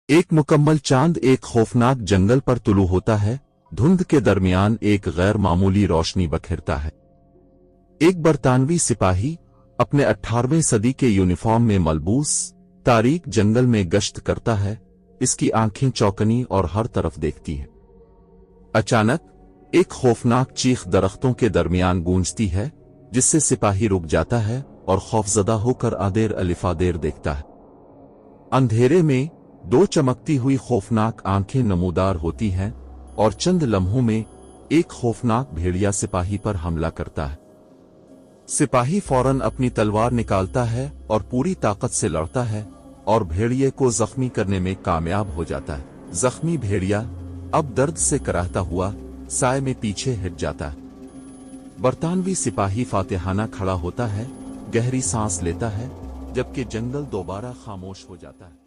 एक मुकम्मल चांद एक खौफनाक जंगल पर तुलू होता है। धुंध के दरमियान एक गैर मामूली रोशनी बखेरता है। एक बरतानवी सिपाही अपने 18वीं सदी के यूनिफॉर्म में मलबूस तारीक जंगल में गश्त करता है। इसकी आंखें चौकनी और हर तरफ देखती हैं। अचानक एक खौफनाक चीख दरख्तों के दरमियान गूंजती है, जिससे सिपाही रुक जाता है और खौफजदा होकर आदेर अलिफादेर देखता है। अंधेरे में दो चमकती हुई खौफनाक आंखें नमूदार होती हैं और चंद लम्हों में एक खौफनाक भेड़िया सिपाही पर हमला करता है। सिपाही फौरन अपनी तलवार निकालता है और पूरी ताकत से लड़ता है और भेड़िए को जख्मी करने में कामयाब हो जाता है। जख्मी भेड़िया अब दर्द से कराहता हुआ साए में पीछे हट जाता है। बरतानवी सिपाही फातिहाना खड़ा होता है, गहरी सांस लेता है, जबकि जंगल दोबारा खामोश हो जाता है।